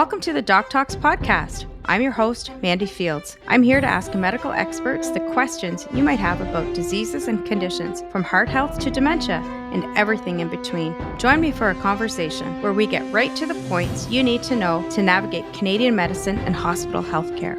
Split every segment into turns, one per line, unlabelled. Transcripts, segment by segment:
Welcome to the DocTalks Podcast. I'm your host, Mandy Fields. I'm here to ask medical experts the questions you might have about diseases and conditions, from heart health to dementia and everything in between. Join me for a conversation where we get right to the points you need to know to navigate Canadian medicine and hospital healthcare.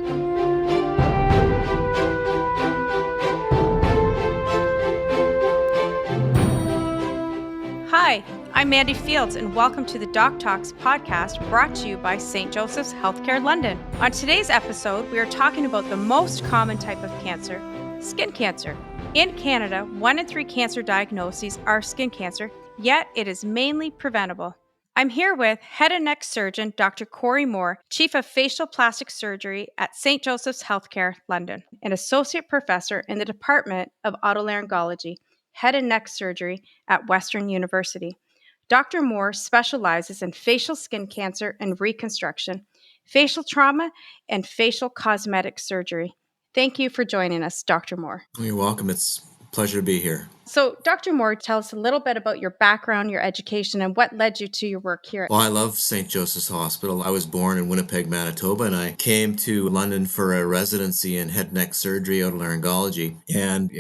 Hi, I'm Mandy Fields, and welcome to the DocTalks Podcast, brought to you by St. Joseph's Healthcare London. On today's episode, we are talking about the most common type of cancer, skin cancer. In Canada, 1 in 3 cancer diagnoses are skin cancer, yet it is mainly preventable. I'm here with head and neck surgeon Dr. Corey Moore, Chief of Facial Plastic Surgery at St. Joseph's Healthcare London, and Associate Professor in the Department of Otolaryngology, Head and Neck Surgery at Western University. Dr. Moore specializes in facial skin cancer and reconstruction, facial trauma, and facial cosmetic surgery. Thank you for joining us, Dr. Moore.
You're welcome. It's a pleasure to be here.
So, Dr. Moore, tell us a little bit about your background, your education, and what led you to your work here.
Well, I love St. Joseph's Hospital. I was born in Winnipeg, Manitoba, and I came to London for a residency in head and neck surgery, otolaryngology. And,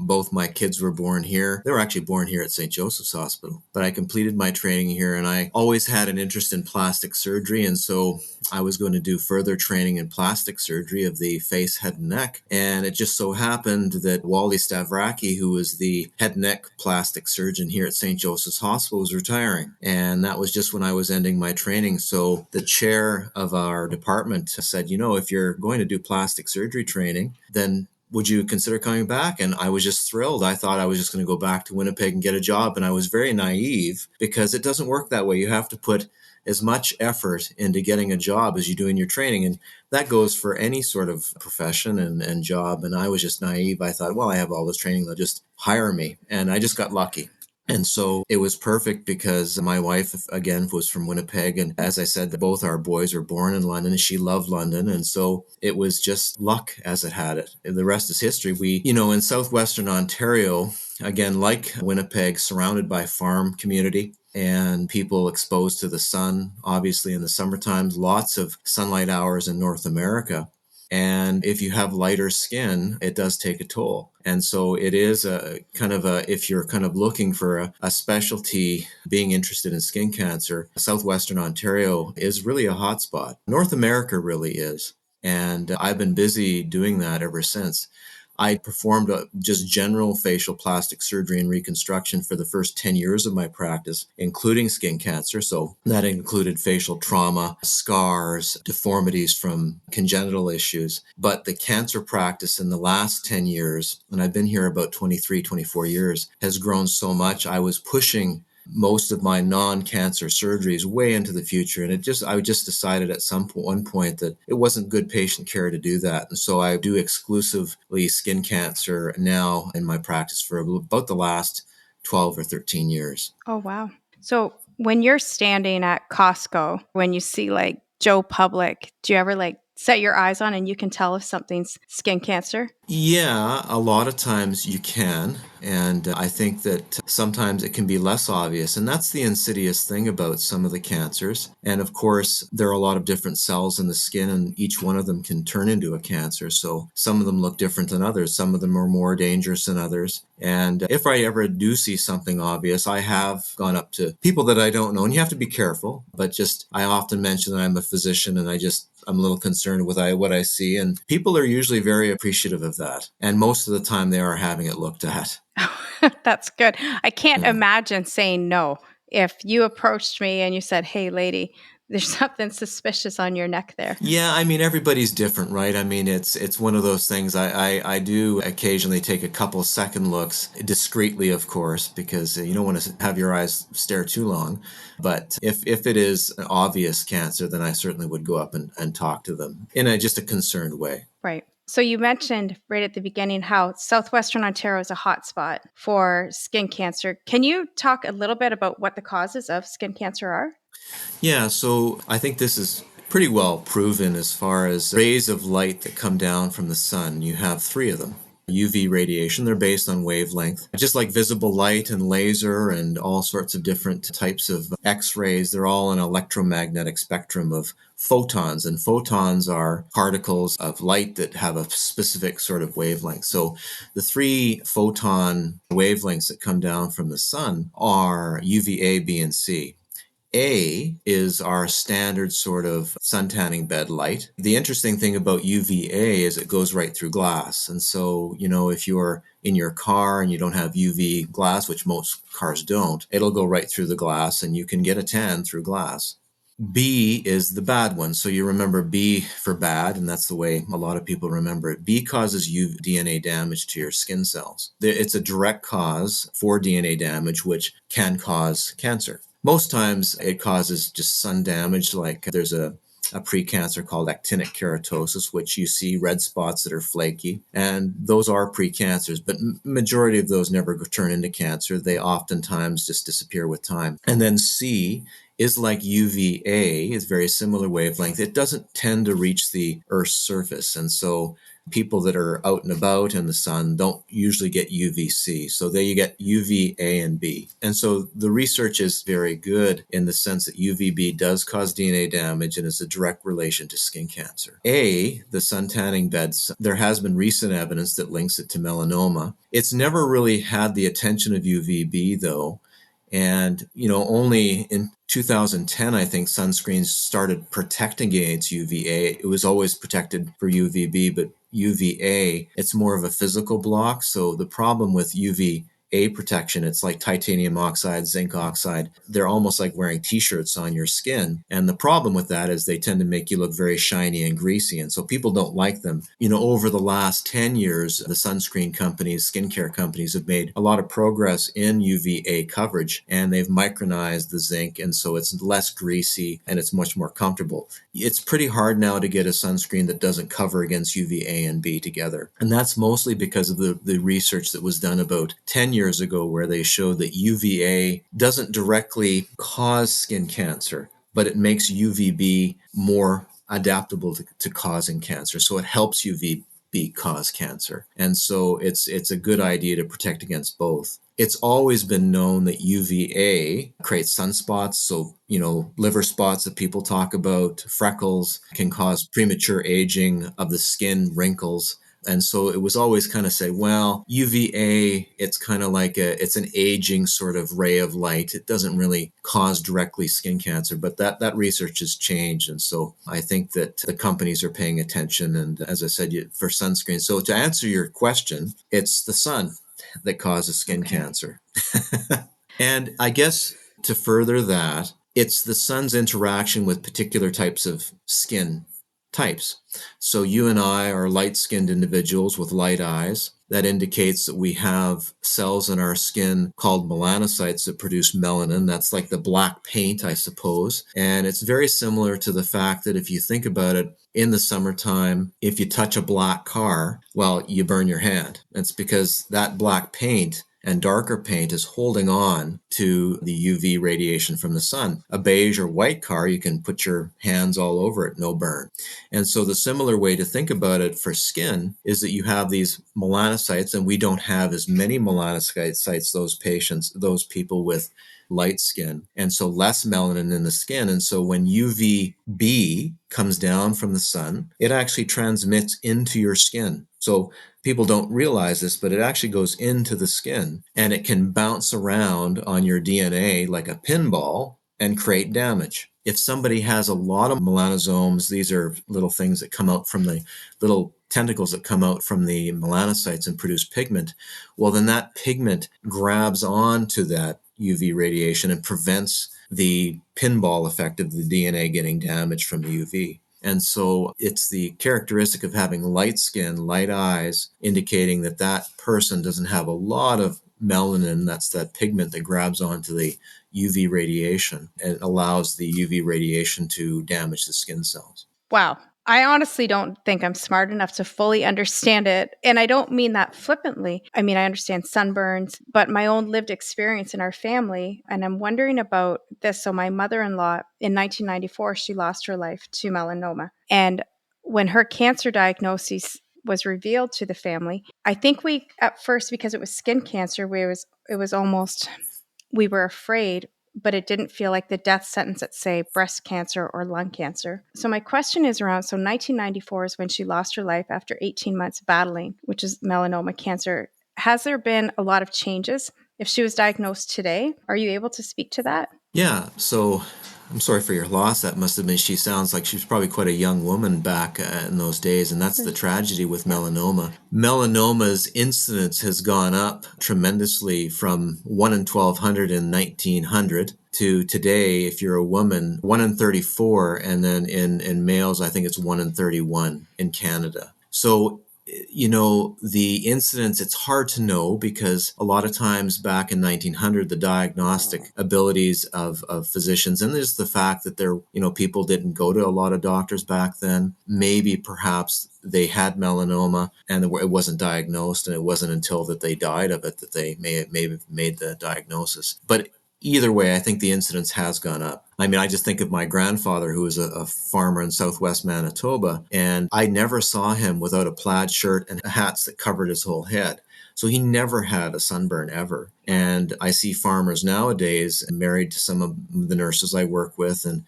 both my kids were born here. They were actually born here at St. Joseph's Hospital. But I completed my training here, and I always had an interest in plastic surgery. And so I was going to do further training in plastic surgery of the face, head, and neck. And it just so happened that Wally Stavraki, who was the head and neck plastic surgeon here at St. Joseph's Hospital, was retiring. And that was just when I was ending my training. So the chair of our department said, if you're going to do plastic surgery training, then would you consider coming back? And I was just thrilled. I thought I was just going to go back to Winnipeg and get a job. And I was very naive because it doesn't work that way. You have to put as much effort into getting a job as you do in your training. And that goes for any sort of profession and job. And I was just naive. I thought, well, I have all this training. They'll just hire me. And I just got lucky. And so it was perfect because my wife, again, was from Winnipeg. And as I said, both our boys were born in London and she loved London. And so it was just luck as it had it. And the rest is history. We, in southwestern Ontario, again, like Winnipeg, surrounded by farm community and people exposed to the sun, obviously in the summertime, lots of sunlight hours in North America. And if you have lighter skin, it does take a toll. And so it is if you're kind of looking for a specialty, being interested in skin cancer, southwestern Ontario is really a hotspot. North America really is. And I've been busy doing that ever since. I performed just general facial plastic surgery and reconstruction for the first 10 years of my practice, including skin cancer. So that included facial trauma, scars, deformities from congenital issues. But the cancer practice in the last 10 years, and I've been here about 23, 24 years, has grown so much. I was pushing most of my non-cancer surgeries way into the future. And I just decided at one point that it wasn't good patient care to do that. And so I do exclusively skin cancer now in my practice for about the last 12 or 13 years.
Oh, wow. So when you're standing at Costco, when you see like Joe Public, do you ever set your eyes on and you can tell if something's skin cancer?
Yeah, a lot of times you can. And I think that sometimes it can be less obvious. And that's the insidious thing about some of the cancers. And of course, there are a lot of different cells in the skin, and each one of them can turn into a cancer. So some of them look different than others. Some of them are more dangerous than others. And if I ever do see something obvious, I have gone up to people that I don't know. And you have to be careful. But I often mention that I'm a physician, and I'm a little concerned with what I see. And people are usually very appreciative of that. And most of the time they are having it looked at.
That's good. I can't imagine saying no. If you approached me and you said, "Hey, lady, there's something suspicious on your neck there."
Yeah, everybody's different, right? It's one of those things. I do occasionally take a couple second looks, discreetly, of course, because you don't want to have your eyes stare too long. But if it is an obvious cancer, then I certainly would go up and talk to them in just a concerned way.
Right. So you mentioned right at the beginning how southwestern Ontario is a hotspot for skin cancer. Can you talk a little bit about what the causes of skin cancer are?
Yeah, so I think this is pretty well proven as far as rays of light that come down from the sun. You have 3 of them. UV radiation. They're based on wavelength. Just like visible light and laser and all sorts of different types of X-rays, they're all an electromagnetic spectrum of photons. And photons are particles of light that have a specific sort of wavelength. So the three photon wavelengths that come down from the sun are UVA, B, and C. A is our standard sort of sun tanning bed light. The interesting thing about UVA is it goes right through glass. And so, if you're in your car and you don't have UV glass, which most cars don't, it'll go right through the glass and you can get a tan through glass. B is the bad one. So you remember B for bad, and that's the way a lot of people remember it. B causes DNA damage to your skin cells. It's a direct cause for DNA damage, which can cause cancer. Most times it causes just sun damage, like there's a precancer called actinic keratosis, which you see red spots that are flaky, and those are precancers, but majority of those never turn into cancer. They oftentimes just disappear with time. And then C is like UVA, it's very similar wavelength. It doesn't tend to reach the Earth's surface, and so people that are out and about in the sun don't usually get UVC. So there you get UVA and B. And so the research is very good in the sense that UVB does cause DNA damage and is a direct relation to skin cancer. A, the sun tanning beds, there has been recent evidence that links it to melanoma. It's never really had the attention of UVB though. And, only in 2010, I think sunscreens started protecting against UVA. It was always protected for UVB, but UVA, it's more of a physical block. So the problem with UVA protection, it's like titanium oxide, zinc oxide. They're almost like wearing t-shirts on your skin. And the problem with that is they tend to make you look very shiny and greasy. And so people don't like them. Over the last 10 years, the sunscreen companies, skincare companies have made a lot of progress in UVA coverage, and they've micronized the zinc. And so it's less greasy and it's much more comfortable. It's pretty hard now to get a sunscreen that doesn't cover against UVA and B together. And that's mostly because of the research that was done about 10 years ago, where they showed that UVA doesn't directly cause skin cancer, but it makes UVB more adaptable to causing cancer. So it helps UVB cause cancer. And so it's a good idea to protect against both. It's always been known that UVA creates sunspots. So, liver spots that people talk about, freckles, can cause premature aging of the skin, wrinkles. And so it was always kind of say, well, UVA, it's kind of like it's an aging sort of ray of light. It doesn't really cause directly skin cancer, but that research has changed. And so I think that the companies are paying attention. And as I said, for sunscreen. So to answer your question, it's the sun that causes skin cancer. And I guess to further that, it's the sun's interaction with particular types of skin types. So you and I are light-skinned individuals with light eyes. That indicates that we have cells in our skin called melanocytes that produce melanin. That's like the black paint, I suppose. And it's very similar to the fact that if you think about it, in the summertime, if you touch a black car, well, you burn your hand. It's because that black paint and darker paint is holding on to the UV radiation from the sun. A beige or white car, you can put your hands all over it, no burn. And so the similar way to think about it for skin is that you have these melanocytes, and we don't have as many melanocytes, those people with light skin, and so less melanin in the skin. And so when UVB comes down from the sun, it actually transmits into your skin. So people don't realize this, but it actually goes into the skin, and it can bounce around on your DNA like a pinball and create damage. If somebody has a lot of melanosomes, these are little things that come out from the little tentacles that come out from the melanocytes and produce pigment, well, then that pigment grabs onto that UV radiation and prevents the pinball effect of the DNA getting damaged from the UV. And so it's the characteristic of having light skin, light eyes, indicating that that person doesn't have a lot of melanin. That's that pigment that grabs onto the UV radiation and allows the UV radiation to damage the skin cells.
Wow. I honestly don't think I'm smart enough to fully understand it. And I don't mean that flippantly. I mean, I understand sunburns, but my own lived experience in our family. And I'm wondering about this. So, my mother in law in 1994, she lost her life to melanoma. And when her cancer diagnosis was revealed to the family, I think we, at first, because it was skin cancer, it was almost, we were afraid, but it didn't feel like the death sentence at, say, breast cancer or lung cancer. So my question is around, so 1994 is when she lost her life after 18 months battling, which is melanoma cancer. Has there been a lot of changes? If she was diagnosed today, are you able to speak to that?
Yeah, so I'm sorry for your loss. That must have been, she sounds like she was probably quite a young woman back in those days, and that's the tragedy with melanoma. Melanoma's incidence has gone up tremendously from 1 in 1,200 in 1900 to today, if you're a woman, 1 in 34, and then in males, I think it's 1 in 31 in Canada. So the incidence, it's hard to know because a lot of times back in 1900, the diagnostic abilities of physicians, and there's the fact that people didn't go to a lot of doctors back then. Maybe perhaps they had melanoma and it wasn't diagnosed, and it wasn't until that they died of it that they may have made the diagnosis. But either way, I think the incidence has gone up. I mean, I just think of my grandfather, who was a farmer in southwest Manitoba, and I never saw him without a plaid shirt and hats that covered his whole head. So he never had a sunburn ever. And I see farmers nowadays, married to some of the nurses I work with, and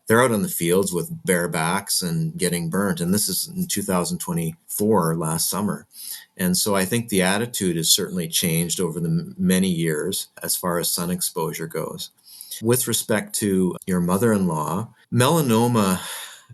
they're out in the fields with bare backs and getting burnt. And this is in 2024, last summer. And so I think the attitude has certainly changed over the many years as far as sun exposure goes. With respect to your mother-in-law, melanoma,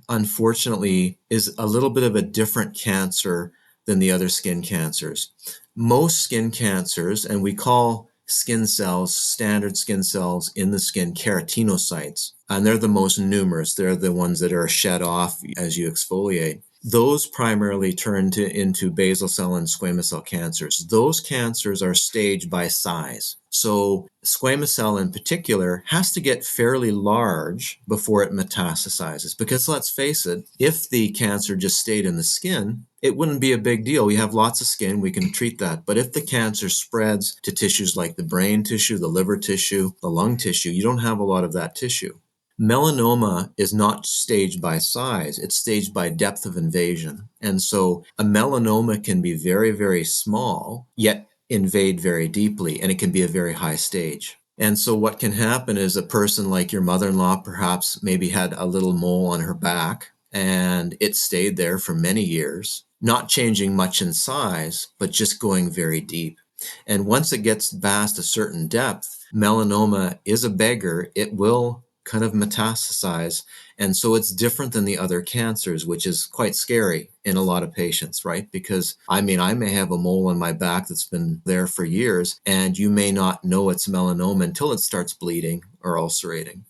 unfortunately, is a little bit of a different cancer than the other skin cancers. Most skin cancers, and we call skin cells, standard skin cells in the skin, keratinocytes, and they're the most numerous. They're the ones that are shed off as you exfoliate. Those primarily turn into basal cell and squamous cell cancers. Those cancers are staged by size. So squamous cell in particular has to get fairly large before it metastasizes. Because let's face it, if the cancer just stayed in the skin, it wouldn't be a big deal. We have lots of skin, we can treat that. But if the cancer spreads to tissues like the brain tissue, the liver tissue, the lung tissue, you don't have a lot of that tissue. Melanoma is not staged by size, it's staged by depth of invasion. And so a melanoma can be very, very small, yet invade very deeply, and it can be a very high stage. And so what can happen is a person like your mother-in-law perhaps maybe had a little mole on her back, and it stayed there for many years, not changing much in size, but just going very deep. And once it gets past a certain depth, melanoma is a beggar. It will kind of metastasize. And so it's different than the other cancers, which is quite scary in a lot of patients, right? Because I mean, I may have a mole on my back that's been there for years, and you may not know it's melanoma until it starts bleeding or ulcerating.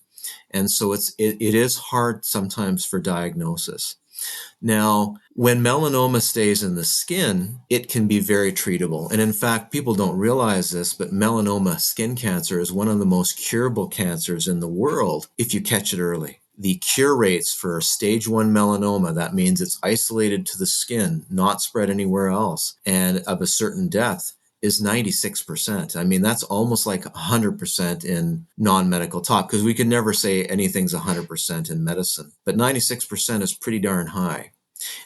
And so it is hard sometimes for diagnosis. Now, when melanoma stays in the skin, it can be very treatable. And in fact, people don't realize this, but melanoma skin cancer is one of the most curable cancers in the world if you catch it early. The cure rates for stage 1 melanoma, that means it's isolated to the skin, not spread anywhere else, and of a certain depth, is 96%. I mean, that's almost like 100% in non-medical talk, because we can never say anything's 100% in medicine. But 96% is pretty darn high.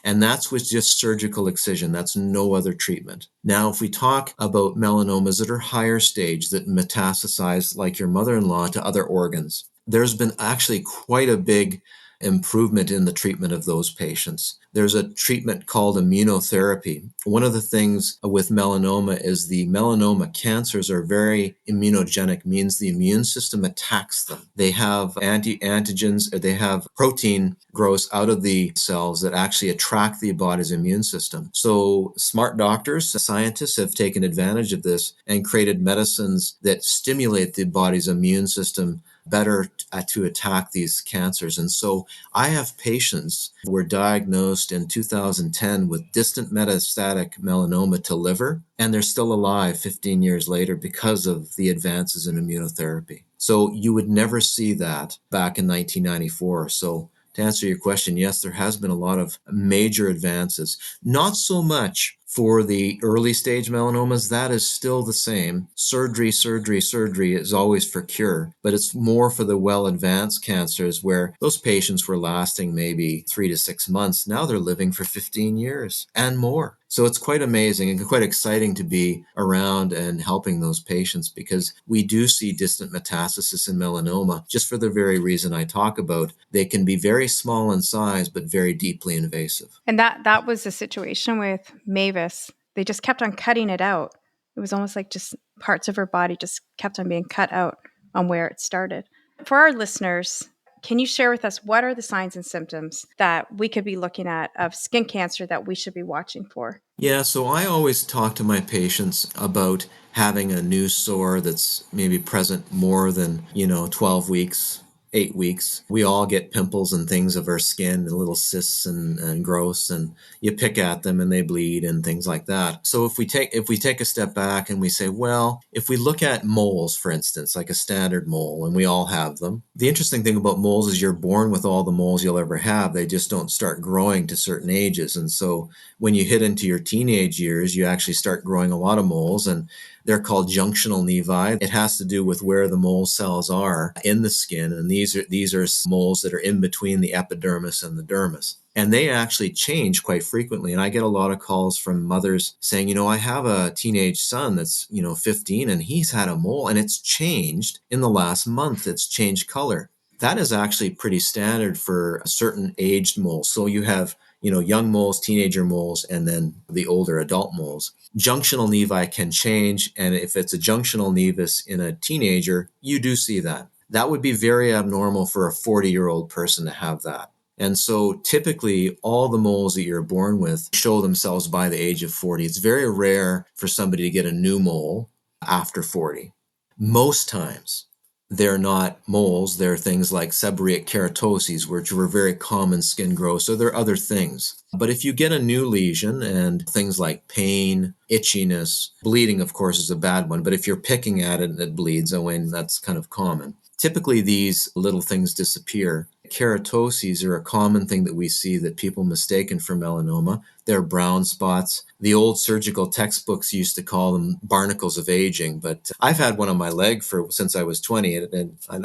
And that's with just surgical excision. That's no other treatment. Now, if we talk about melanomas that are higher stage, that metastasize, like your mother-in-law, to other organs, there's been actually quite a big improvement in the treatment of those patients. There's a treatment called immunotherapy. One of the things with melanoma is the melanoma cancers are very immunogenic, means the immune system attacks them. They have antigens, they have protein grows out of the cells that actually attract the body's immune system. So smart doctors, scientists have taken advantage of this and created medicines that stimulate the body's immune system better to attack these cancers. And so I have patients who were diagnosed in 2010 with distant metastatic melanoma to liver, and they're still alive 15 years later because of the advances in immunotherapy. So you would never see that back in 1994. So to answer your question, yes, there has been a lot of major advances. Not so much For the early stage melanomas, that is still the same. Surgery, surgery, surgery is always for cure, but it's more for the well-advanced cancers where those patients were lasting maybe 3 to 6 months. Now they're living for 15 years and more. So it's quite amazing and quite exciting to be around and helping those patients, because we do see distant metastasis in melanoma just for the very reason I talk about. They can be very small in size, but very deeply invasive.
And that was the situation with Mavis. They just kept on cutting it out. It was almost like just parts of her body just kept on being cut out on where it started. For our listeners, can you share with us what are the signs and symptoms that we could be looking at of skin cancer that we should be watching for?
Yeah, so I always talk to my patients about having a new sore that's maybe present more than, 12 weeks, 8 weeks. We all get pimples and things of our skin, and little cysts and growths, and you pick at them and they bleed and things like that. So if we take a step back and we say, well, if we look at moles, for instance, like a standard mole, and we all have them. The interesting thing about moles is you're born with all the moles you'll ever have. They just don't start growing to certain ages. And so when you hit into your teenage years, you actually start growing a lot of moles, and they're called junctional nevi. It has to do with where the mole cells are in the skin, and these are moles that are in between the epidermis and the dermis. And they actually change quite frequently. And I get a lot of calls from mothers saying, I have a teenage son that's, 15, and he's had a mole and it's changed in the last month. It's changed color. That is actually pretty standard for a certain aged moles. So you have young moles, teenager moles, and then the older adult moles. Junctional nevi can change, and if it's a junctional nevus in a teenager, you do see that. That would be very abnormal for a 40-year-old person to have that. And so typically all the moles that you're born with show themselves by the age of 40. It's very rare for somebody to get a new mole after 40. Most times, they're not moles. They're things like seborrheic keratoses, which were very common skin growth. So they're other things. But if you get a new lesion and things like pain, itchiness, bleeding, of course, is a bad one. But if you're picking at it and it bleeds, that's kind of common. Typically, these little things disappear. Keratoses are a common thing that we see that people mistaken for melanoma. They're brown spots. The old surgical textbooks used to call them barnacles of aging, but I've had one on my leg since I was 20, and I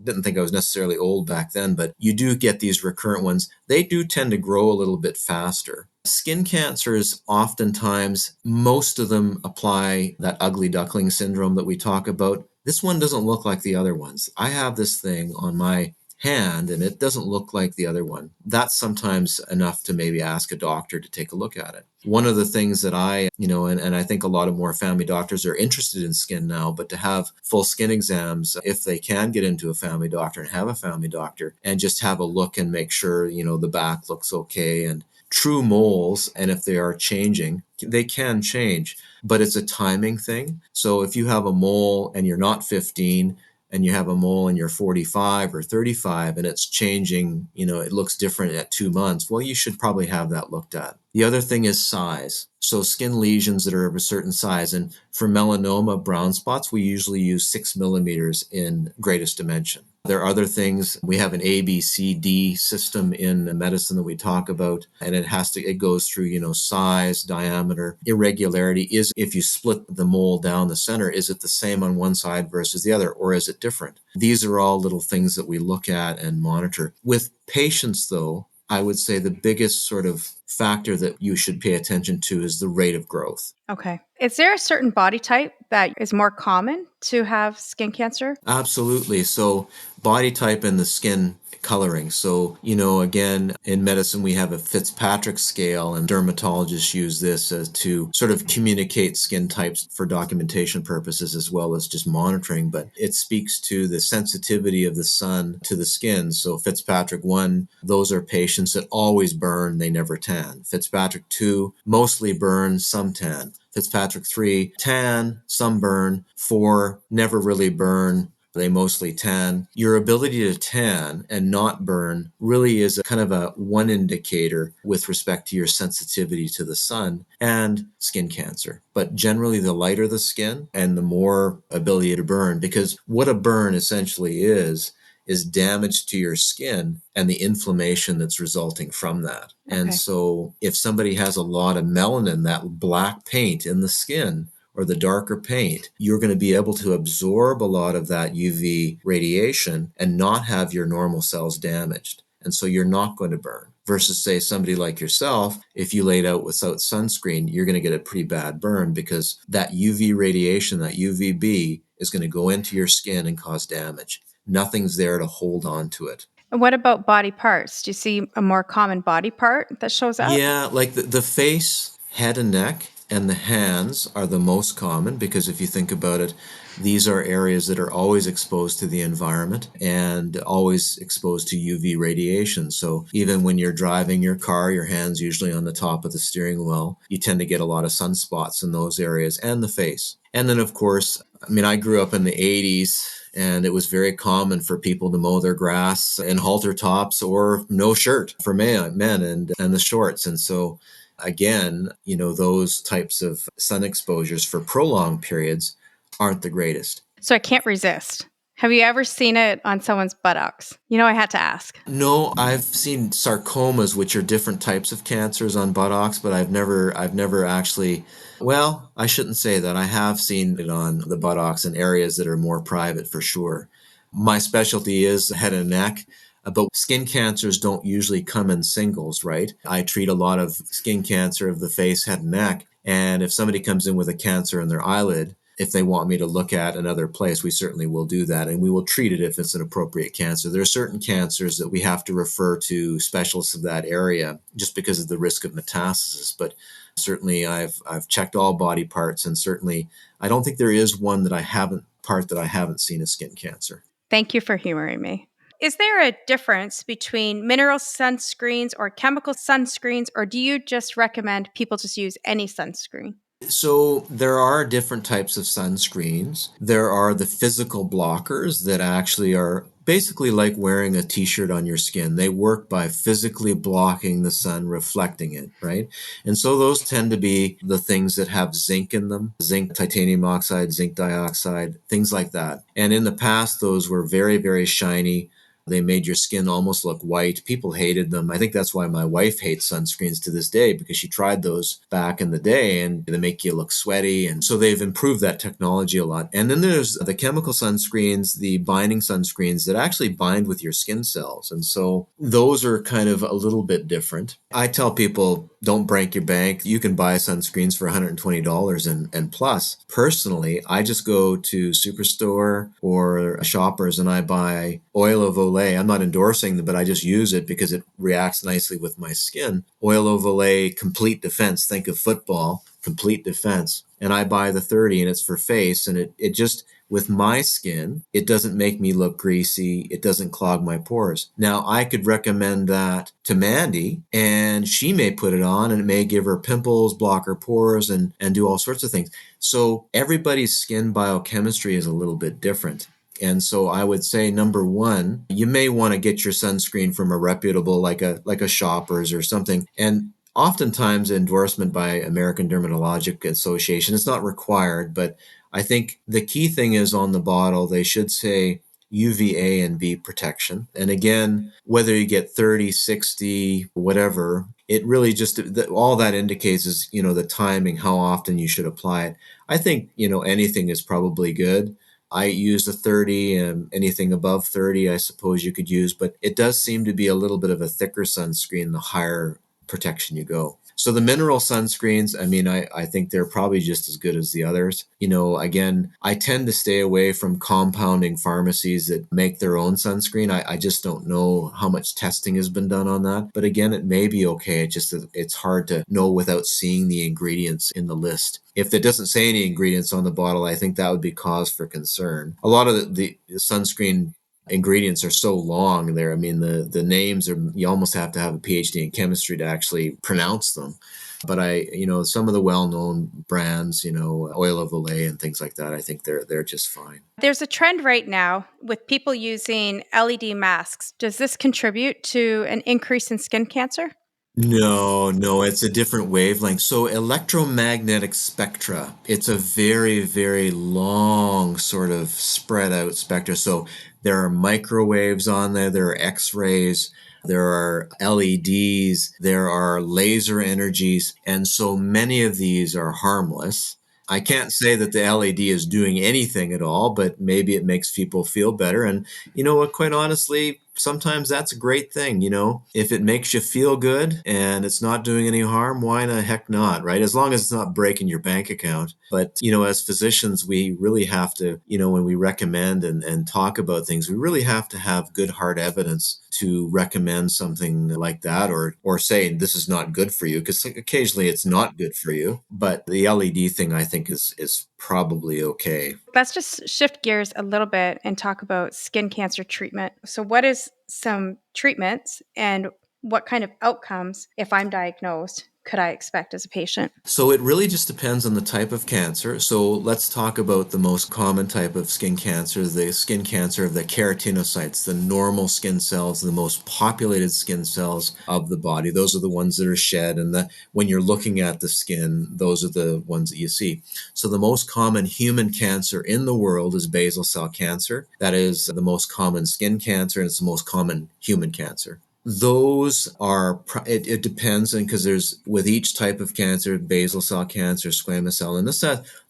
didn't think I was necessarily old back then, but you do get these recurrent ones. They do tend to grow a little bit faster. Skin cancers, oftentimes, most of them apply that ugly duckling syndrome that we talk about. This one doesn't look like the other ones. I have this thing on my hand and it doesn't look like the other one. That's sometimes enough to maybe ask a doctor to take a look at it. One of the things that and I think a lot of more family doctors are interested in skin now, but to have full skin exams, if they can get into a family doctor and have a family doctor and just have a look and make sure, the back looks okay, and true moles, and if they are changing, they can change, but it's a timing thing. So if you have a mole and you're not 15, and you have a mole and you're 45 or 35 and it's changing, it looks different at 2 months, well, you should probably have that looked at. The other thing is size. So skin lesions that are of a certain size. And for melanoma brown spots, we usually use 6 millimeters in greatest dimension. There are other things. We have an ABCD system in medicine that we talk about, and it goes through, size, diameter. Irregularity is if you split the mole down the center, is it the same on one side versus the other, or is it different? These are all little things that we look at and monitor. With patients, though, I would say the biggest sort of factor that you should pay attention to is the rate of growth.
Okay. Is there a certain body type that is more common to have skin cancer?
Absolutely. So body type and the skin coloring. So, again, in medicine, we have a Fitzpatrick scale, and dermatologists use this to sort of communicate skin types for documentation purposes as well as just monitoring. But it speaks to the sensitivity of the sun to the skin. So Fitzpatrick 1, those are patients that always burn, they never tan. Fitzpatrick 2, mostly burn, some tan. Fitzpatrick 3, tan, some burn. 4, never really burn. They mostly tan. Your ability to tan and not burn really is a kind of a one indicator with respect to your sensitivity to the sun and skin cancer. But generally, the lighter the skin and the more ability to burn, because what a burn essentially is is damage to your skin and the inflammation that's resulting from that. Okay. And so if somebody has a lot of melanin, that black paint in the skin, or the darker paint, you're going to be able to absorb a lot of that UV radiation and not have your normal cells damaged. And so you're not going to burn. Versus, say, somebody like yourself, if you laid out without sunscreen, you're going to get a pretty bad burn because that UV radiation, that UVB, is going to go into your skin and cause damage. Nothing's there to hold on to it.
And what about body parts? Do you see a more common body part that shows up?
Yeah, like the face, head and neck, and the hands are the most common because if you think about it, these are areas that are always exposed to the environment and always exposed to UV radiation. So even when you're driving your car, your hand's usually on the top of the steering wheel. You tend to get a lot of sunspots in those areas and the face. And then, of course, I grew up in the 80s, and it was very common for people to mow their grass in halter tops or no shirt for men and the shorts. And so, again, those types of sun exposures for prolonged periods aren't the greatest.
So I can't resist. Have you ever seen it on someone's buttocks? I had to ask.
No, I've seen sarcomas, which are different types of cancers on buttocks, but I've never actually, well, I shouldn't say that. I have seen it on the buttocks in areas that are more private for sure. My specialty is head and neck, but skin cancers don't usually come in singles, right? I treat a lot of skin cancer of the face, head and neck. And if somebody comes in with a cancer in their eyelid, if they want me to look at another place, we certainly will do that. And we will treat it if it's an appropriate cancer. There are certain cancers that we have to refer to specialists of that area just because of the risk of metastasis. But certainly I've checked all body parts, and certainly I don't think there is one that I haven't seen as skin cancer.
Thank you for humoring me. Is there a difference between mineral sunscreens or chemical sunscreens, or do you just recommend people just use any sunscreen?
So there are different types of sunscreens. There are the physical blockers that actually are basically like wearing a t-shirt on your skin. They work by physically blocking the sun, reflecting it, right? And so those tend to be the things that have zinc in them, zinc, titanium oxide, zinc dioxide, things like that. And in the past, those were very, very shiny. They made your skin almost look white. People hated them. I think that's why my wife hates sunscreens to this day, because she tried those back in the day and they make you look sweaty. And so they've improved that technology a lot. And then there's the chemical sunscreens, the binding sunscreens that actually bind with your skin cells. And so those are kind of a little bit different. I tell people, don't break your bank. You can buy sunscreens for $120 and plus. Personally, I just go to Superstore or Shoppers and I buy oil of Olay. I'm not endorsing them, but I just use it because it reacts nicely with my skin. Oil of Olay Complete Defense. Think of football, Complete Defense. And I buy the 30 and it's for face. And it just, with my skin, it doesn't make me look greasy. It doesn't clog my pores. Now, I could recommend that to Mandy and she may put it on and it may give her pimples, block her pores, and do all sorts of things. So everybody's skin biochemistry is a little bit different. And so I would say, number one, you may want to get your sunscreen from a reputable, like a Shoppers or something. And oftentimes endorsement by American Dermatologic Association, it's not required, but I think the key thing is on the bottle, they should say UVA and B protection. And again, whether you get 30, 60, whatever, it really just, all that indicates is, the timing, how often you should apply it. I think, anything is probably good. I use a 30, and anything above 30, I suppose you could use, but it does seem to be a little bit of a thicker sunscreen the higher protection you go. So the mineral sunscreens, I think they're probably just as good as the others. Again, I tend to stay away from compounding pharmacies that make their own sunscreen. I just don't know how much testing has been done on that. But again, it may be okay. It's hard to know without seeing the ingredients in the list. If it doesn't say any ingredients on the bottle, I think that would be cause for concern. A lot of the sunscreen ingredients are so long there. The names are, you almost have to have a PhD in chemistry to actually pronounce them. But some of the well-known brands, Oil of Olay and things like that, I think they're just fine.
There's a trend right now with people using LED masks. Does this contribute to an increase in skin cancer?
No, it's a different wavelength. So electromagnetic spectra, it's a very, very long sort of spread out spectra. So there are microwaves on there are X-rays, there are LEDs, there are laser energies, and so many of these are harmless. I can't say that the LED is doing anything at all, but maybe it makes people feel better. And you know what, quite honestly, sometimes that's a great thing. If it makes you feel good and it's not doing any harm, why the heck not, right? As long as it's not breaking your bank account. But, as physicians, we really have to, when we recommend and talk about things, we really have to have good hard evidence to recommend something like that, or say this is not good for you, because occasionally it's not good for you. But the LED thing, I think, is probably okay.
Let's just shift gears a little bit and talk about skin cancer treatment. So, what is some treatments and what kind of outcomes, if I'm diagnosed, could I expect as a patient?
So it really just depends on the type of cancer. So let's talk about the most common type of skin cancer, the skin cancer of the keratinocytes, the normal skin cells, the most populated skin cells of the body. Those are the ones that are shed, and when you're looking at the skin, those are the ones that you see. So the most common human cancer in the world is basal cell cancer. That is the most common skin cancer, and it's the most common human cancer. Those are, it depends, and because there's, with each type of cancer, basal cell cancer, squamous cell, and this,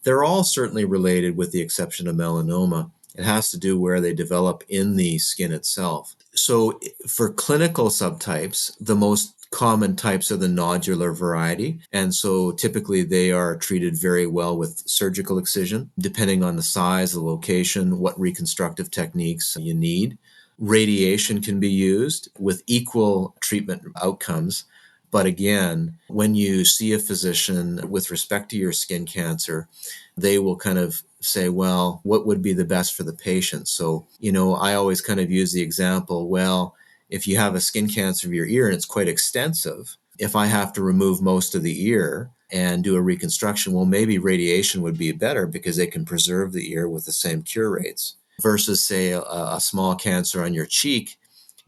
they're all certainly related with the exception of melanoma. It has to do where they develop in the skin itself. So for clinical subtypes, the most common types are the nodular variety. And so typically they are treated very well with surgical excision, depending on the size, the location, what reconstructive techniques you need. Radiation can be used with equal treatment outcomes. But again, when you see a physician with respect to your skin cancer, they will kind of say, well, what would be the best for the patient? So, I always kind of use the example, well, if you have a skin cancer of your ear and it's quite extensive, if I have to remove most of the ear and do a reconstruction, well, maybe radiation would be better because they can preserve the ear with the same cure rates versus, say, a small cancer on your cheek,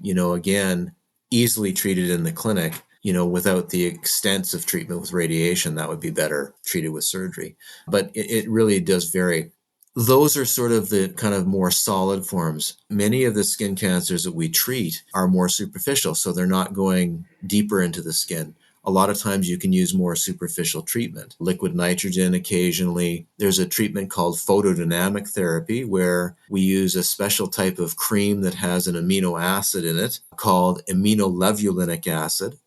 again, easily treated in the clinic, without the extensive treatment with radiation. That would be better treated with surgery. But it really does vary. Those are sort of the kind of more solid forms. Many of the skin cancers that we treat are more superficial, so they're not going deeper into the skin. A lot of times you can use more superficial treatment. Liquid nitrogen occasionally. There's a treatment called photodynamic therapy where we use a special type of cream that has an amino acid in it called aminolevulinic acid.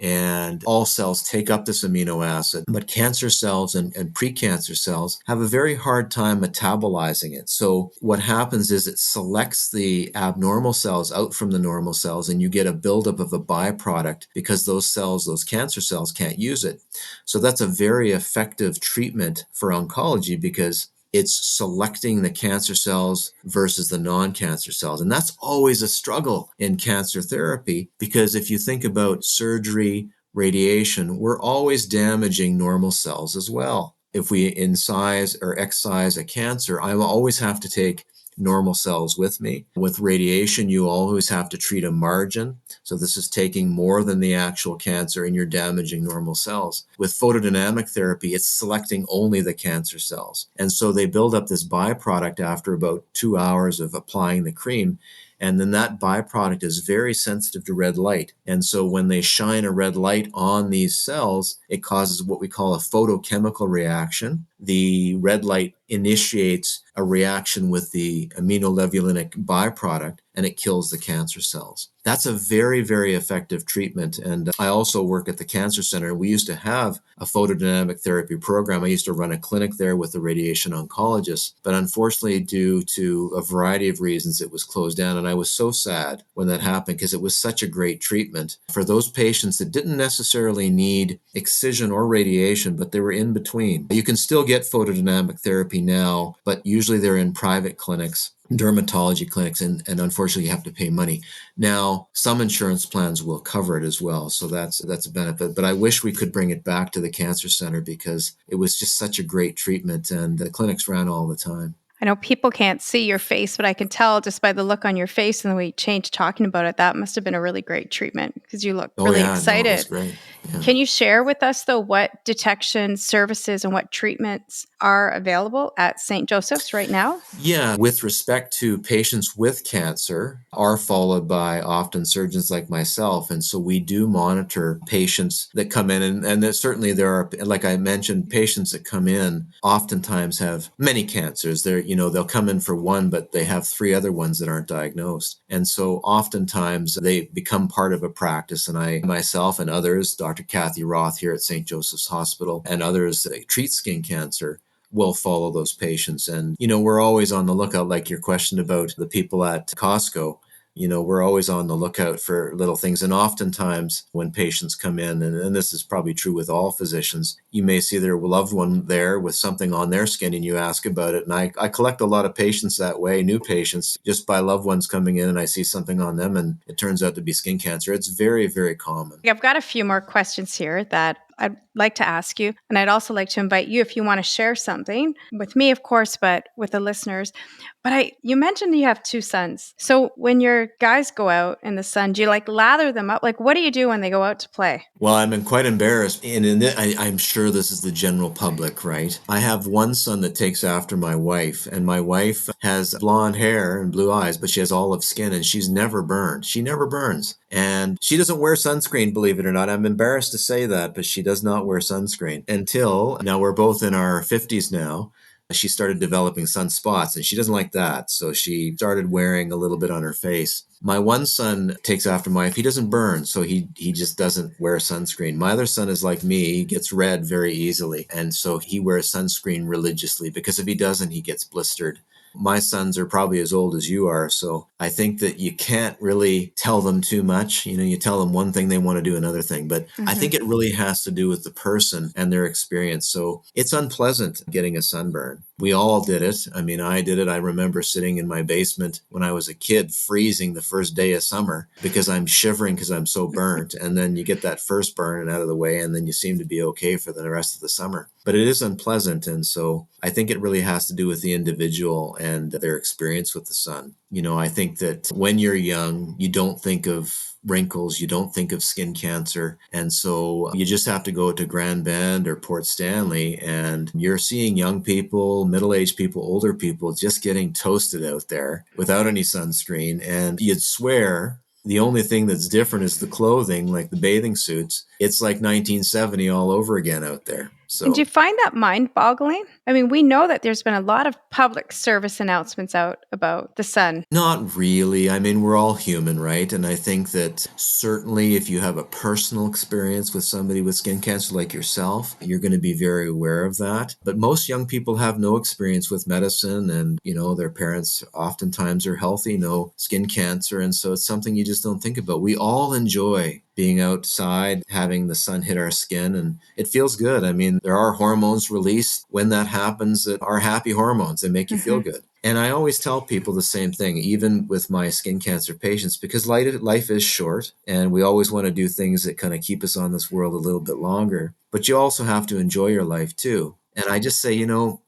And all cells take up this amino acid, but cancer cells and precancer cells have a very hard time metabolizing it. So what happens is it selects the abnormal cells out from the normal cells, and you get a buildup of a byproduct because those cells, those cancer cells, can't use it. So that's a very effective treatment for oncology because it's selecting the cancer cells versus the non-cancer cells. And that's always a struggle in cancer therapy because if you think about surgery, radiation, we're always damaging normal cells as well. If we incise or excise a cancer, I will always have to take normal cells with me. With radiation, you always have to treat a margin. So this is taking more than the actual cancer and you're damaging normal cells. With photodynamic therapy, it's selecting only the cancer cells. And so they build up this byproduct after about 2 hours of applying the cream. And then that byproduct is very sensitive to red light. And so when they shine a red light on these cells, it causes what we call a photochemical reaction. The red light initiates a reaction with the aminolevulinic byproduct, and it kills the cancer cells. That's a very, very effective treatment. And I also work at the cancer center. We used to have a photodynamic therapy program. I used to run a clinic there with a radiation oncologist, but unfortunately, due to a variety of reasons, it was closed down. And I was so sad when that happened because it was such a great treatment for those patients that didn't necessarily need excision or radiation, but they were in between. You can still get photodynamic therapy now, but usually they're in private clinics, dermatology clinics, and unfortunately you have to pay money. Now, some insurance plans will cover it as well, so that's a benefit. But I wish we could bring it back to the cancer center because it was just such a great treatment, and the clinics ran all the time.
I know people can't see your face, but I can tell just by the look on your face and the way you changed talking about it, that must have been a really great treatment because you look
Oh
really
yeah, no, it was
excited.
great. Yeah.
Can you share with us, though, what detection services and what treatments are available at St. Joseph's right now?
Yeah, with respect to patients with cancer are followed by often surgeons like myself. And so we do monitor patients that come in. And certainly there are, like I mentioned, patients that come in oftentimes have many cancers. They'll come in for one, but they have three other ones that aren't diagnosed. And so oftentimes they become part of a practice. And I myself and others, Dr. Kathy Roth here at St. Joseph's Hospital and others that treat skin cancer, will follow those patients. And, we're always on the lookout, like your question about the people at Costco. We're always on the lookout for little things. And oftentimes when patients come in, and this is probably true with all physicians, you may see their loved one there with something on their skin and you ask about it. And I collect a lot of patients that way, new patients, just by loved ones coming in and I see something on them and it turns out to be skin cancer. It's very, very common.
I've got a few more questions here that I'd like to ask you. And I'd also like to invite you if you want to share something with me, of course, but with the listeners. But you mentioned you have two sons. So when your guys go out in the sun, do you lather them up? What do you do when they go out to play?
Well, I'm quite embarrassed, and I'm sure this is the general public, right? I have one son that takes after my wife, and my wife has blonde hair and blue eyes, but she has olive skin, and she's never burned. She never burns, and she doesn't wear sunscreen, believe it or not. I'm embarrassed to say that, but she does not wear sunscreen until now. We're both in our 50s now. She started developing sunspots and she doesn't like that. So she started wearing a little bit on her face. My one son takes after my wife. He doesn't burn, so he just doesn't wear sunscreen. My other son is like me. He gets red very easily. And so he wears sunscreen religiously because if he doesn't, he gets blistered. My sons are probably as old as you are, so I think that you can't really tell them too much. You tell them one thing, they want to do another thing. But I think it really has to do with the person and their experience. So it's unpleasant getting a sunburn. We all did it. I mean, I did it. I remember sitting in my basement when I was a kid, freezing the first day of summer because I'm shivering because I'm so burnt. And then you get that first burn and out of the way, and then you seem to be okay for the rest of the summer. But it is unpleasant. And so I think it really has to do with the individual and their experience with the sun. I think that when you're young, you don't think of wrinkles, you don't think of skin cancer. And so you just have to go to Grand Bend or Port Stanley and you're seeing young people, middle-aged people, older people just getting toasted out there without any sunscreen. And you'd swear the only thing that's different is the clothing, like the bathing suits. It's like 1970 all over again out there.
And do you
So
find that mind-boggling? I mean, we know that there's been a lot of public service announcements out about the sun.
not really. I mean, we're all human, right? And I think that certainly if you have a personal experience with somebody with skin cancer like yourself, you're going to be very aware of that. But most young people have no experience with medicine and, their parents oftentimes are healthy, no skin cancer. And so it's something you just don't think about. We all enjoy being outside, having the sun hit our skin, and it feels good. I mean, there are hormones released when that happens that are happy hormones. They make you feel good. And I always tell people the same thing, even with my skin cancer patients, because life is short and we always want to do things that kind of keep us on this world a little bit longer. But you also have to enjoy your life too. And I just say,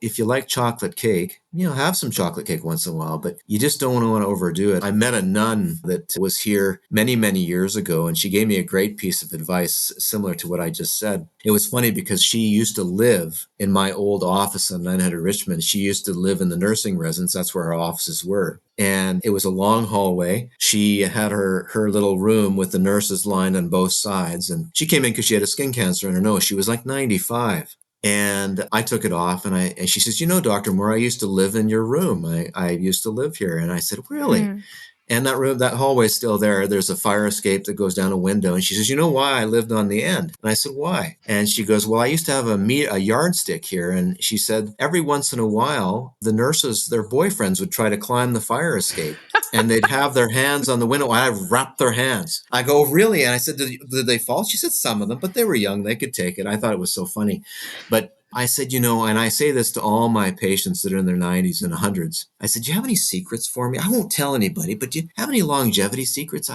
if you like chocolate cake, have some chocolate cake once in a while, but you just don't want to overdo it. I met a nun that was here many, many years ago, and she gave me a great piece of advice similar to what I just said. It was funny because she used to live in my old office on 900 Richmond. She used to live in the nursing residence. That's where our offices were. And it was a long hallway. She had her little room with the nurses lined on both sides. And she came in because she had a skin cancer in her nose. She was like 95. And I took it off and she says, Dr. Moore, I used to live in your room. I used to live here. And I said, really? And that hallway is still there. There's a fire escape that goes down a window. And she says, you know why I lived on the end? And I said, why? And she goes, well, I used to have a yardstick here. And she said, every once in a while, the nurses, their boyfriends would try to climb the fire escape. And they'd have their hands on the window. I wrapped their hands. I go, really? And I said, did they fall? She said, some of them, but they were young. They could take it. I thought it was so funny. But I said, and I say this to all my patients that are in their 90s and 100s. I said, do you have any secrets for me? I won't tell anybody, but do you have any longevity secrets?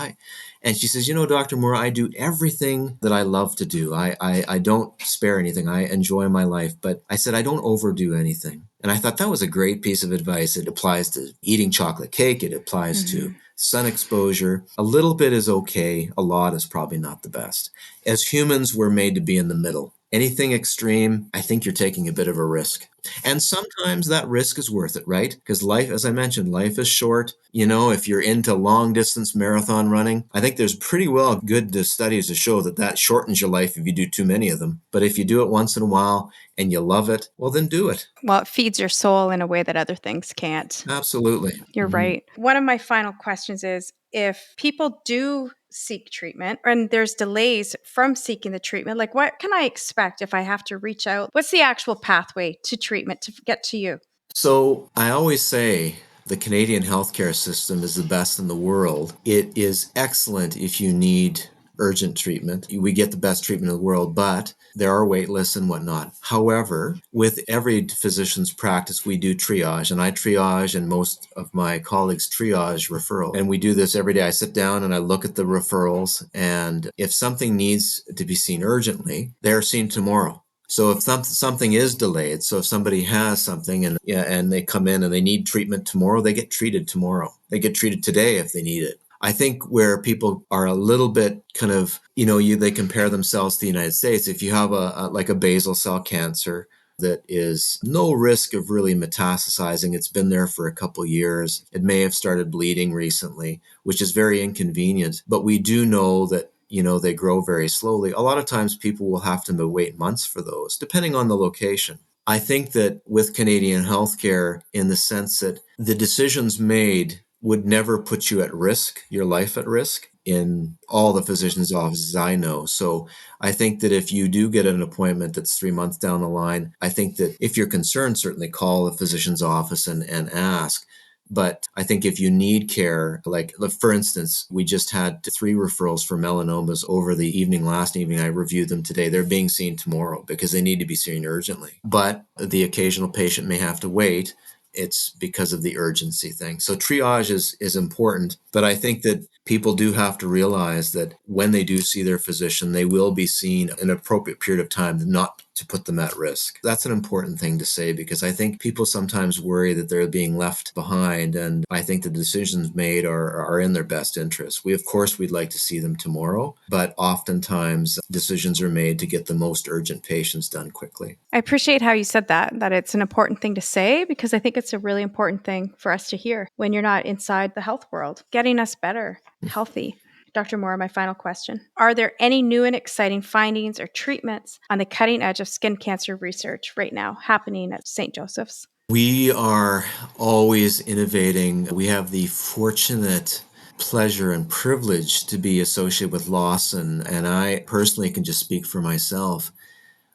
And she says, Dr. Moore, I do everything that I love to do. I don't spare anything. I enjoy my life. But I said, I don't overdo anything. And I thought that was a great piece of advice. It applies to eating chocolate cake. It applies to sun exposure. A little bit is okay. A lot is probably not the best. As humans, we're made to be in the middle. Anything extreme, I think you're taking a bit of a risk. And sometimes that risk is worth it, right? Because life, as I mentioned, life is short. If you're into long distance marathon running, I think there's pretty well good studies to show that shortens your life if you do too many of them. But if you do it once in a while and you love it, well, then do it.
Well, it feeds your soul in a way that other things can't.
Absolutely.
You're right. One of my final questions is, if people do seek treatment and there's delays from seeking the treatment, like what can I expect if I have to reach out? What's the actual pathway to treatment to get to you?
So I always say the Canadian healthcare system is the best in the world. It is excellent if you need urgent treatment. We get the best treatment in the world, but there are wait lists and whatnot. However, with every physician's practice, we do triage, and I triage, and most of my colleagues triage referral. And we do this every day. I sit down and I look at the referrals, and if something needs to be seen urgently, they're seen tomorrow. So if something is delayed, so if somebody has something and they come in and they need treatment tomorrow, they get treated tomorrow. They get treated today if they need it. I think where people are a little bit kind of, they compare themselves to the United States. If you have like a basal cell cancer that is no risk of really metastasizing, it's been there for a couple years. It may have started bleeding recently, which is very inconvenient. But we do know that they grow very slowly. A lot of times people will have to wait months for those, depending on the location. I think that with Canadian healthcare, in the sense that the decisions made would never put you at risk, your life at risk, in all the physicians' offices I know. So I think that if you do get an appointment that's 3 months down the line, I think that if you're concerned, certainly call the physician's office and ask. But I think if you need care, like for instance, we just had 3 referrals for melanomas over the last evening. I reviewed them today. They're being seen tomorrow because they need to be seen urgently. But the occasional patient may have to wait. It's because of the urgency thing. So triage is important, but I think that people do have to realize that when they do see their physician, they will be seen an appropriate period of time, not to put them at risk. That's an important thing to say, because I think people sometimes worry that they're being left behind, and I think the decisions made are in their best interest. Of course, we'd like to see them tomorrow, but oftentimes decisions are made to get the most urgent patients done quickly.
I appreciate how you said that it's an important thing to say, because I think it's a really important thing for us to hear when you're not inside the health world, getting us better, healthy. Dr. Moore, my final question. Are there any new and exciting findings or treatments on the cutting edge of skin cancer research right now happening at St. Joseph's?
We are always innovating. We have the fortunate pleasure and privilege to be associated with Lawson, and I personally can just speak for myself.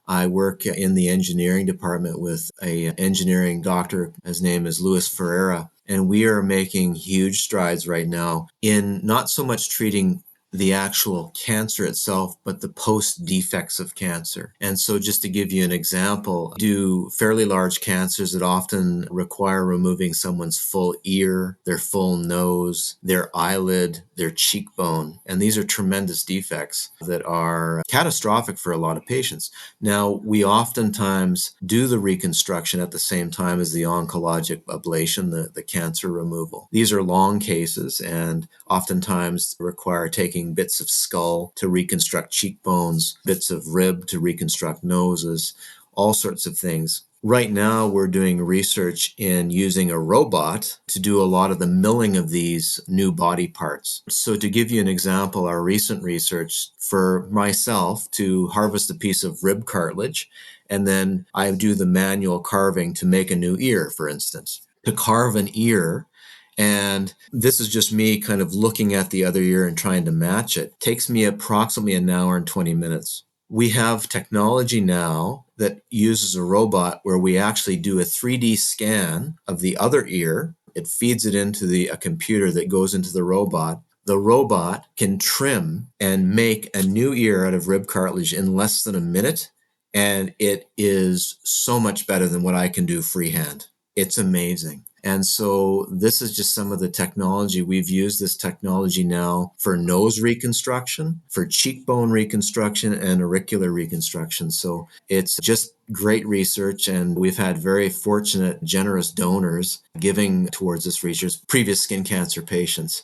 I work in the engineering department with an engineering doctor. His name is Luis Ferreira, and we are making huge strides right now in not so much treating the actual cancer itself, but the post-defects of cancer. And so just to give you an example, do fairly large cancers that often require removing someone's full ear, their full nose, their eyelid, their cheekbone. And these are tremendous defects that are catastrophic for a lot of patients. Now, we oftentimes do the reconstruction at the same time as the oncologic ablation, the cancer removal. These are long cases and oftentimes require taking bits of skull to reconstruct cheekbones, bits of rib to reconstruct noses, all sorts of things. Right now, we're doing research in using a robot to do a lot of the milling of these new body parts. So to give you an example, our recent research for myself to harvest a piece of rib cartilage, and then I do the manual carving to make a new ear, for instance. To carve an ear, and this is just me kind of looking at the other ear and trying to match it, takes me approximately an hour and 20 minutes. We have technology now that uses a robot where we actually do a 3D scan of the other ear. It feeds it into a computer that goes into the robot. The robot can trim and make a new ear out of rib cartilage in less than a minute and it is so much better than what I can do freehand. It's amazing. And so this is just some of the technology. We've used this technology now for nose reconstruction, for cheekbone reconstruction, and auricular reconstruction. So it's just great research, and we've had very fortunate, generous donors giving towards this research, previous skin cancer patients,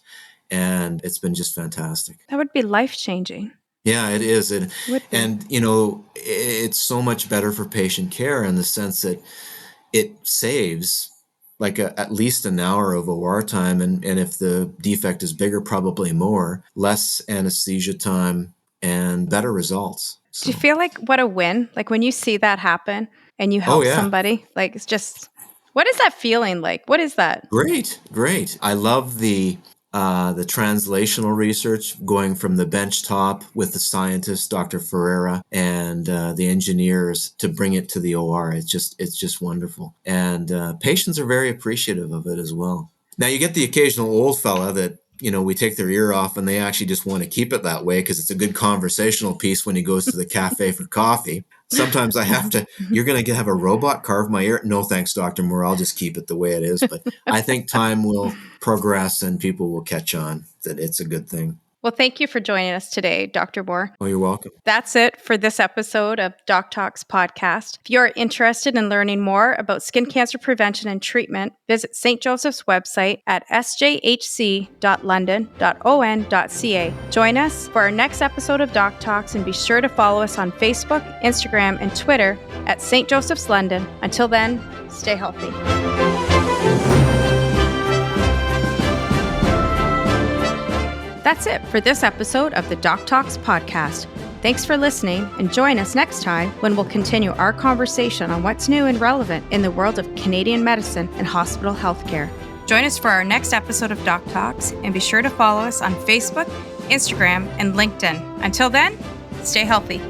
and it's been just fantastic.
That would be life-changing.
Yeah, it is.
Would be.
And, it's so much better for patient care in the sense that it saves like at least an hour of OR time. And if the defect is bigger, probably more, less anesthesia time and better results. So.
Do you feel like what a win? Like when you see that happen and you help somebody, like it's just, what is that feeling like? What is that?
Great. I love the translational research going from the bench top with the scientist, Dr. Ferreira, and the engineers to bring it to the OR. It's just wonderful. And patients are very appreciative of it as well. Now you get the occasional old fella that, we take their ear off and they actually just want to keep it that way because it's a good conversational piece when he goes to the cafe for coffee. Sometimes I have to, you're going to have a robot carve my ear? No, thanks, Dr. Moore. I'll just keep it the way it is. But I think time will progress and people will catch on that it's a good thing.
Well, thank you for joining us today, Dr. Moore.
Oh, you're welcome.
That's it for this episode of DocTalks Podcast. If you're interested in learning more about skin cancer prevention and treatment, visit St. Joseph's website at sjhc.london.on.ca. Join us for our next episode of DocTalks and be sure to follow us on Facebook, Instagram, and Twitter at St. Joseph's London. Until then, stay healthy. That's it for this episode of the DocTalks Podcast. Thanks for listening, and join us next time when we'll continue our conversation on what's new and relevant in the world of Canadian medicine and hospital healthcare. Join us for our next episode of DocTalks, and be sure to follow us on Facebook, Instagram, and LinkedIn. Until then, stay healthy.